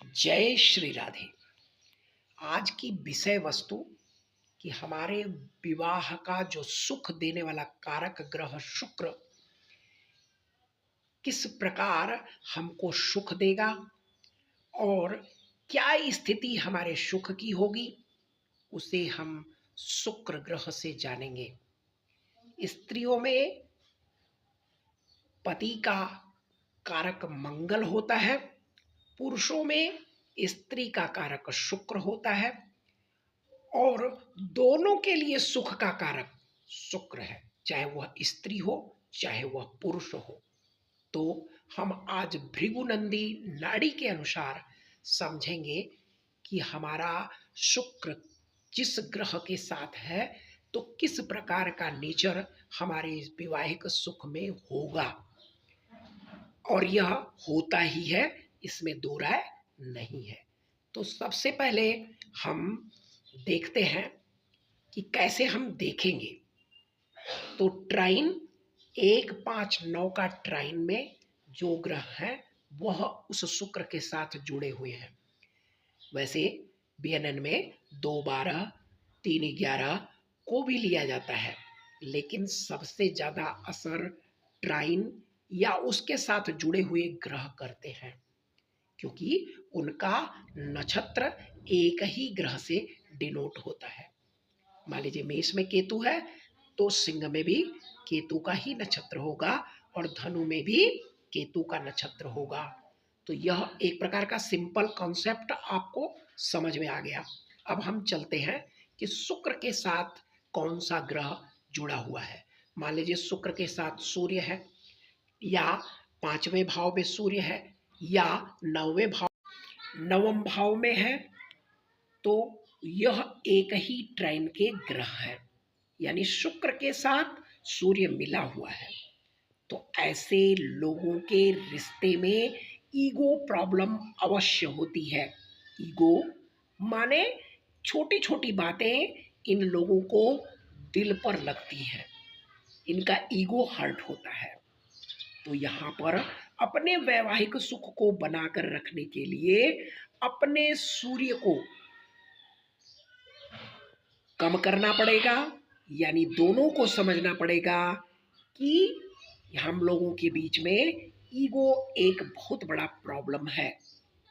जय श्री राधे। आज की विषय वस्तु कि हमारे विवाह का जो सुख देने वाला कारक ग्रह शुक्र किस प्रकार हमको सुख देगा और क्या स्थिति हमारे सुख की होगी, उसे हम शुक्र ग्रह से जानेंगे। स्त्रियों में पति का कारक मंगल होता है, पुरुषों में स्त्री का कारक शुक्र होता है और दोनों के लिए सुख का कारक शुक्र है, चाहे वह स्त्री हो चाहे वह पुरुष हो। तो हम आज भृगुनंदी नाड़ी के अनुसार समझेंगे कि हमारा शुक्र जिस ग्रह के साथ है तो किस प्रकार का नेचर हमारे वैवाहिक सुख में होगा, और यह होता ही है, इसमें दो राय नहीं है। तो सबसे पहले हम देखते हैं कि कैसे हम देखेंगे। तो ट्राइन 159 का ट्राइन में जो ग्रह है वह उस शुक्र के साथ जुड़े हुए हैं। वैसे बीएनएन में 212 311 को भी लिया जाता है, लेकिन सबसे ज्यादा असर ट्राइन या उसके साथ जुड़े हुए ग्रह करते हैं, क्योंकि उनका नक्षत्र एक ही ग्रह से डिनोट होता है। मान लीजिए मेष में केतु है तो सिंह में भी केतु का ही नक्षत्र होगा और धनु में भी केतु का नक्षत्र होगा। तो यह एक प्रकार का सिंपल कॉन्सेप्ट आपको समझ में आ गया। अब हम चलते हैं कि शुक्र के साथ कौन सा ग्रह जुड़ा हुआ है। मान लीजिए शुक्र के साथ सूर्य है, या 5वें भाव में सूर्य है, या 9वें भाव में है, तो यह एक ही ट्राइन के ग्रह है, यानी शुक्र के साथ सूर्य मिला हुआ है। तो ऐसे लोगों के रिश्ते में ईगो प्रॉब्लम अवश्य होती है। ईगो माने छोटी छोटी बातें इन लोगों को दिल पर लगती हैं, इनका ईगो हर्ट होता है। तो यहाँ पर अपने वैवाहिक सुख को बनाकर रखने के लिए अपने सूर्य को कम करना पड़ेगा, यानी दोनों को समझना पड़ेगा कि हम लोगों के बीच में ईगो एक बहुत बड़ा प्रॉब्लम है।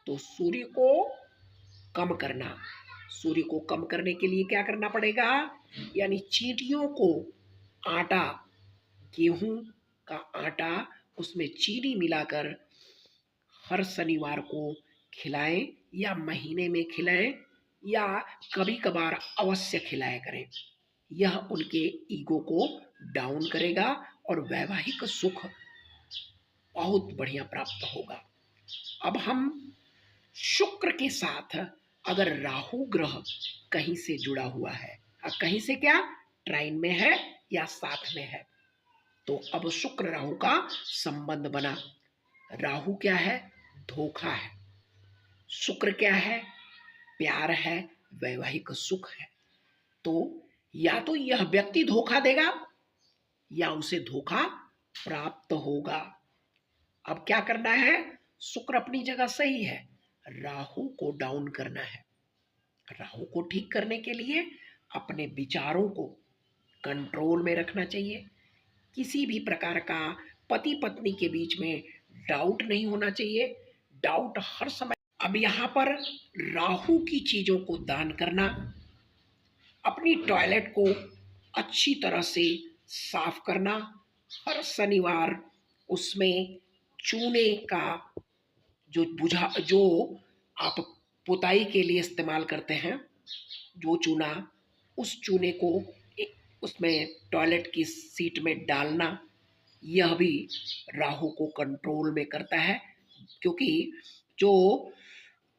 तो सूर्य को कम करना, सूर्य को कम करने के लिए क्या करना पड़ेगा, यानी चींटियों को आटा, गेहूं का आटा, उसमें चीनी मिलाकर हर शनिवार को खिलाएं, या महीने में खिलाएं, या कभी कभार अवश्य खिलाया करें। यह उनके ईगो को डाउन करेगा और वैवाहिक सुख बहुत बढ़िया प्राप्त होगा। अब हम शुक्र के साथ अगर राहु ग्रह कहीं से जुड़ा हुआ है, कहीं से क्या ट्राइन में है या साथ में है, तो अब शुक्र राहु का संबंध बना। राहु क्या है, धोखा है। शुक्र क्या है, प्यार है, वैवाहिक सुख है। तो या तो यह व्यक्ति धोखा देगा या उसे धोखा प्राप्त होगा। अब क्या करना है, शुक्र अपनी जगह सही है, राहु को डाउन करना है। राहु को ठीक करने के लिए अपने विचारों को कंट्रोल में रखना चाहिए। किसी भी प्रकार का पति पत्नी के बीच में डाउट नहीं होना चाहिए, डाउट हर समय। अब यहाँ पर राहु की चीजों को दान करना, अपनी टॉयलेट को अच्छी तरह से साफ करना, हर शनिवार उसमें चूने का जो आप पुताई के लिए इस्तेमाल करते हैं, जो चूना, उस चूने को उसमें टॉयलेट की सीट में डालना, यह भी राहु को कंट्रोल में करता है। क्योंकि जो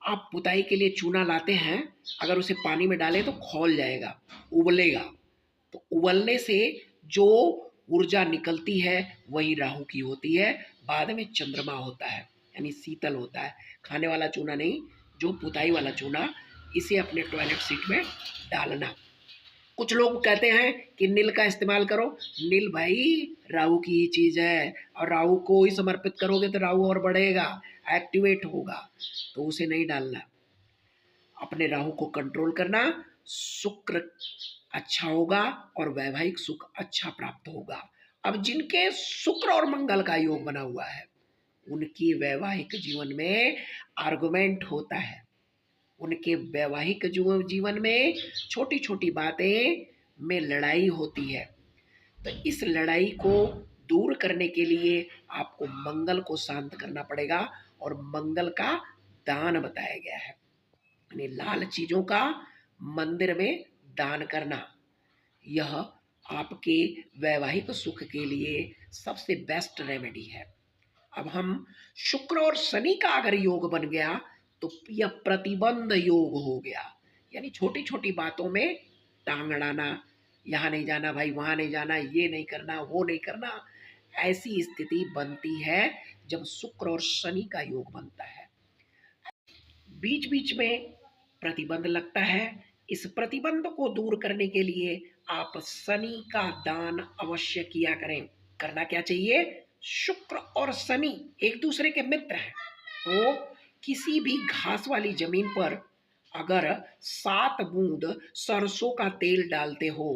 आप पुताई के लिए चूना लाते हैं, अगर उसे पानी में डालें तो खौल जाएगा, उबलेगा। तो उबलने से जो ऊर्जा निकलती है वही राहु की होती है। बाद में चंद्रमा होता है, यानी शीतल होता है। खाने वाला चूना नहीं, जो पुताई वाला चूना, इसे अपने टॉयलेट सीट में डालना। कुछ लोग कहते हैं कि नील का इस्तेमाल करो। नील भाई राहु की ही चीज है, और राहु को ही समर्पित करोगे तो राहु और बढ़ेगा। एक्टिवेट होगा, तो उसे नहीं डालना। अपने राहु को कंट्रोल करना, शुक्र अच्छा होगा और वैवाहिक सुख अच्छा प्राप्त होगा। अब जिनके शुक्र और मंगल का योग बना हुआ है, उनकी वैवाहिक जीवन में आर्गुमेंट होता है, उनके वैवाहिक जीवन में छोटी छोटी बातें में लड़ाई होती है। तो इस लड़ाई को दूर करने के लिए आपको मंगल को शांत करना पड़ेगा, और मंगल का दान बताया गया है, यानी लाल चीजों का मंदिर में दान करना। यह आपके वैवाहिक सुख के लिए सबसे बेस्ट रेमेडी है। अब हम शुक्र और शनि का अगर योग बन गया तो यह प्रतिबंध योग हो गया, यानी छोटी छोटी बातों में टांग अड़ाना, यहाँ नहीं जाना भाई, वहाँ नहीं जाना, ये नहीं करना, वो नहीं करना। ऐसी स्थिति बनती है जब शुक्र और शनि का योग बनता है। बीच बीच में प्रतिबंध लगता है। इस प्रतिबंध को दूर करने के लिए आप शनि का दान अवश्य किया करें। करना क्या चाहिए? शुक्र और शनि एक दूसरे के मित्र हैं, तो किसी भी घास वाली जमीन पर अगर 7 बूंद सरसों का तेल डालते हो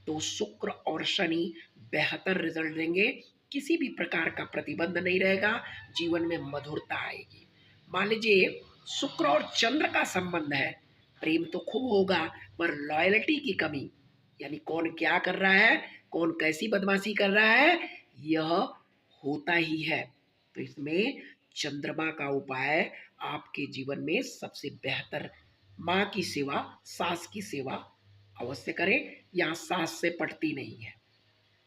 तो शुक्र और शनि बेहतर रिजल्ट देंगे। किसी भी प्रकार का प्रतिबंध नहीं रहेगा, जीवन में मधुरता आएगी। मान लीजिए शुक्र और चंद्र का संबंध है, प्रेम तो खूब होगा पर लॉयल्टी की कमी, यानी कौन क्या कर रहा है, कौन कैसी बदमाशी कर रहा है, यह होता ही है। तो इसमें चंद्रमा का उपाय आपके जीवन में सबसे बेहतर, माँ की सेवा, सास की सेवा अवश्य करें। यहाँ सास से पटती नहीं है,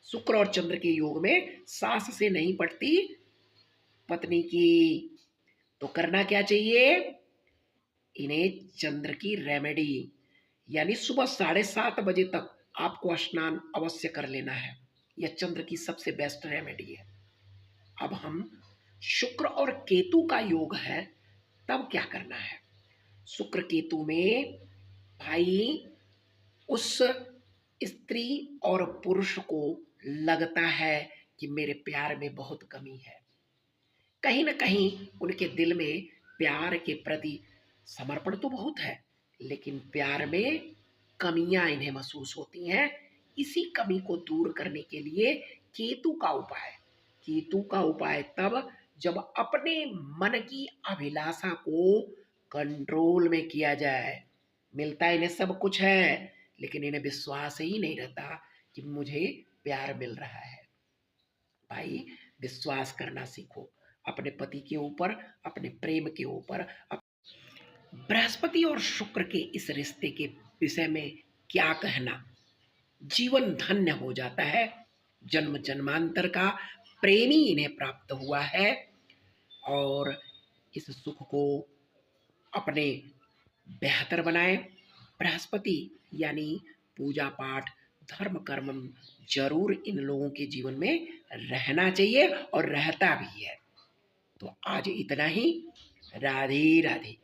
शुक्र और चंद्र के योग में सास से नहीं पटती पत्नी की। तो करना क्या चाहिए? इन्हें चंद्र की रेमेडी, यानी सुबह 7:30 बजे तक आपको स्नान अवश्य कर लेना है। यह चंद्र की सबसे बेस्ट रेमेडी है। अब हम शुक्र और केतु का योग है, तब क्या करना है? शुक्र केतु में भाई उस स्त्री और पुरुष को लगता है कि मेरे प्यार में बहुत कमी है, कहीं ना कहीं उनके दिल में प्यार के प्रति समर्पण तो बहुत है, लेकिन प्यार में कमियां इन्हें महसूस होती हैं। इसी कमी को दूर करने के लिए केतु का उपाय, केतु का उपाय तब जब अपने मन की अभिलाषा को कंट्रोल में किया जाए। मिलता इन्हें सब कुछ है, लेकिन इन्हें विश्वास ही नहीं रहता कि मुझे प्यार मिल रहा है। भाई विश्वास करना सीखो अपने पति के ऊपर, अपने प्रेम के ऊपर। बृहस्पति और शुक्र के इस रिश्ते के विषय में क्या कहना? जीवन धन्य हो जाता है, जन्म जन्मांतर का प्रेमी इन्हें प्राप्त हुआ है, और इस सुख को अपने बेहतर बनाएं। बृहस्पति यानी पूजा पाठ, धर्म कर्म जरूर इन लोगों के जीवन में रहना चाहिए और रहता भी है। तो आज इतना ही। राधे राधे।